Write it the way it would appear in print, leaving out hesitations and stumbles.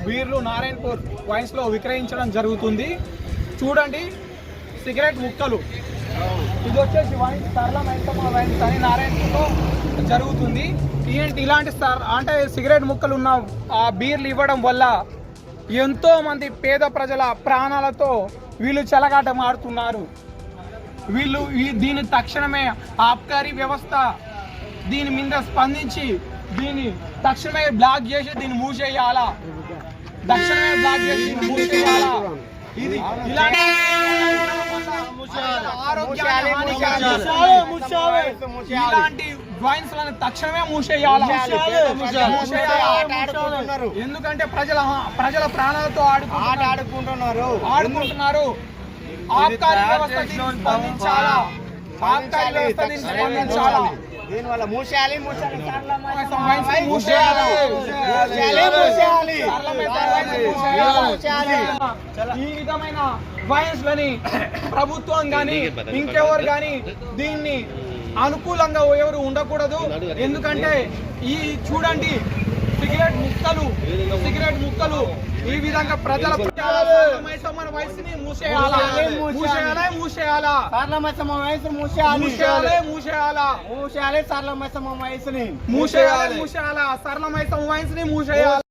బీర్లు నారాయణపూర్ వైన్స్ లో విక్రయించడం జరుగుతుంది. చూడండి సిగరెట్ ముక్కలు. ఇది వచ్చేసి వైన్స్ సరళ మైసమ్మ వైన్స్ అని నారాయణపూర్లో జరుగుతుంది. ఇలాంటి అంటే సిగరెట్ ముక్కలు ఉన్న ఆ బీర్లు ఇవ్వడం వల్ల ఎంతో మంది పేద ప్రజల ప్రాణాలతో వీళ్ళు చెలగాటం ఆడుతున్నారు. వీళ్ళు దీని తక్షణమే ఆబ్కారీ వ్యవస్థ దీని మీద స్పందించి దీన్ని తక్షణమే బ్లాక్ చేసి దీన్ని మూసేయాలా. తక్షణమే బ్లాక్ చేసి దీన్ని మూసేయాలా. ఇది ఇలాంటి ఇలాంటి వైన్స్ లను తక్షణమే మూసేయాలా. ఎందుకంటే ప్రజల ప్రాణాలతో ఆడుకుంటున్నారు. ఆబ్కారీ వ్యవస్థ దీన్ని స్పందించాలా. ఆబ్కారీ వ్యవస్థ దీన్ని స్పందించాలా. దీనివల్ల మూసేయాలి. ఈ విధమైన వైన్స్ లని ప్రభుత్వం గాని ఇంకెవరు గాని దీన్ని అనుకూలంగా ఎవరు ఉండకూడదు. ఎందుకంటే ఈ చూడండి సిగరెట్ ముక్కలు ఈ విధంగా ప్రజల వయసుని మూసేయాలా. సరళ మైసమ్మ వయసుని మూసేయాలా.